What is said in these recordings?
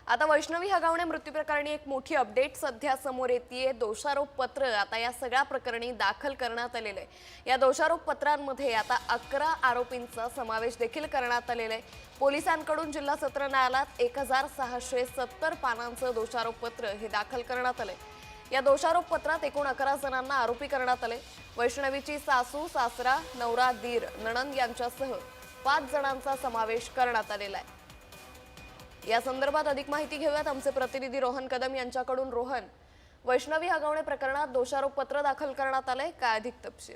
आता वैष्णवी हगावणे मृत्यू प्रकरणी एक मोठी अपडेट सध्या समोर येतेय। दोषारोप पत्र आता या सगळ्या प्रकरणी दाखल करण्यात आलेले आहे। या दोषारोप पत्रांमध्ये आता 11 आरोपींचा समावेश देखील करण्यात आलेला आहे। पोलिसांकडून जिल्हा सत्र न्यायालयात 1670 पानांचं दोषारोप पत्र हे दाखल करण्यात आले। या दोषारोप पत्रात एकूण 11 जणांना आरोपी करण्यात आले। वैष्णवीची सासू, सासरा, नवरा, दीर, नणंद यांच्यासह 5 जणांचा समावेश करण्यात आलेला आहे। या संदर्भात अधिक माहिती घेऊयात आमचे प्रतिनिधी रोहन कदम यांच्याकडून। रोहन, वैष्णवी हगवणे प्रकरणात दोषारोप पत्र दाखल करण्यात आले, काय अधिक तपशील?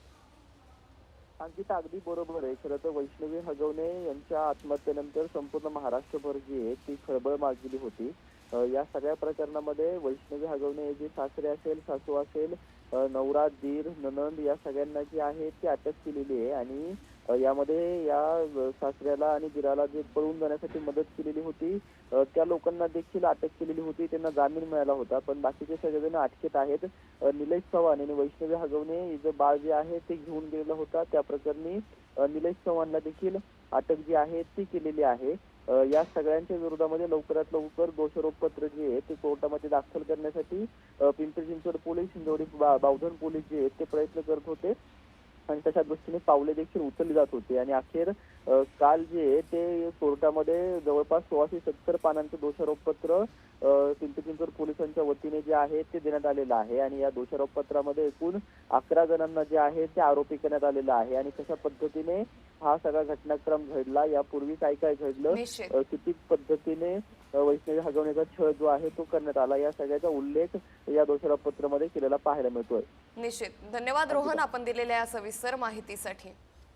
अंकिता, अगदी बरोबर आहे। खरं तर वैष्णवी हगवणे यांच्या आत्महत्येनंतर संपूर्ण महाराष्ट्रभर जी आहे ती खळबळ माजली होती। या सगळ्या प्रकरणामध्ये वैष्णवी हगवणे जे सासरे असेल, सासू असेल, नवरा, दीर, नणंद या सगळ्यांना जी आहे ती अटक केलेली आहे। आणि यामध्ये या सासऱ्याला आणि दिराला जे पळून जाण्यासाठी मदत केलेली होती त्या लोकांना देखील अटक केलेली होती, त्यांना जामीन मिळाला होता। पण बाकीचे सगळेजण अटकेत आहेत। निलेश चव्हाण आणि वैष्णवी हगवणे हिचं बाळ जे आहे ते घेऊन गेलेला होता, त्या प्रकरणी निलेश चव्हाणला देखील अटक जी आहे ती केलेली आहे। या सगळ्यांच्या विरोधामध्ये लवकरात लवकर दोषारोप पत्र जे आहे ते कोर्टामध्ये दाखल करण्यासाठी पिंपरी चिंचवड पोलीस, हिंजवडी बावधन पोलीस जे आहेत ते प्रयत्न करत होते आणि तशा दृष्टीने पावले देखील उचलली जात होती। आणि अखेर काल जे ते कोर्टामध्ये जवळपास 1670 पानांचं दोषारोप पत्र पिंपरी चिंचवड पोलिसांच्या वतीने जे आहे ते देण्यात आलेलं आहे। आणि या दोषारोप पत्रामध्ये एकूण 11 जणांना जे आहे ते आरोपी करण्यात आलेलं आहे। आणि कशा पद्धतीने हा सगळा घटनाक्रम घडला, यापूर्वी काय काय घडलं, किती पद्धतीने वैष्णवी हगवण्याचा छळ जो आहे तो करण्यात आला, या सगळ्याचा उल्लेख या दोषारोप पत्रामध्ये केलेला पाहायला मिळतोय। निश्चित, धन्यवाद रोहन आपण दिलेल्या सविस्तर माहितीसाठी।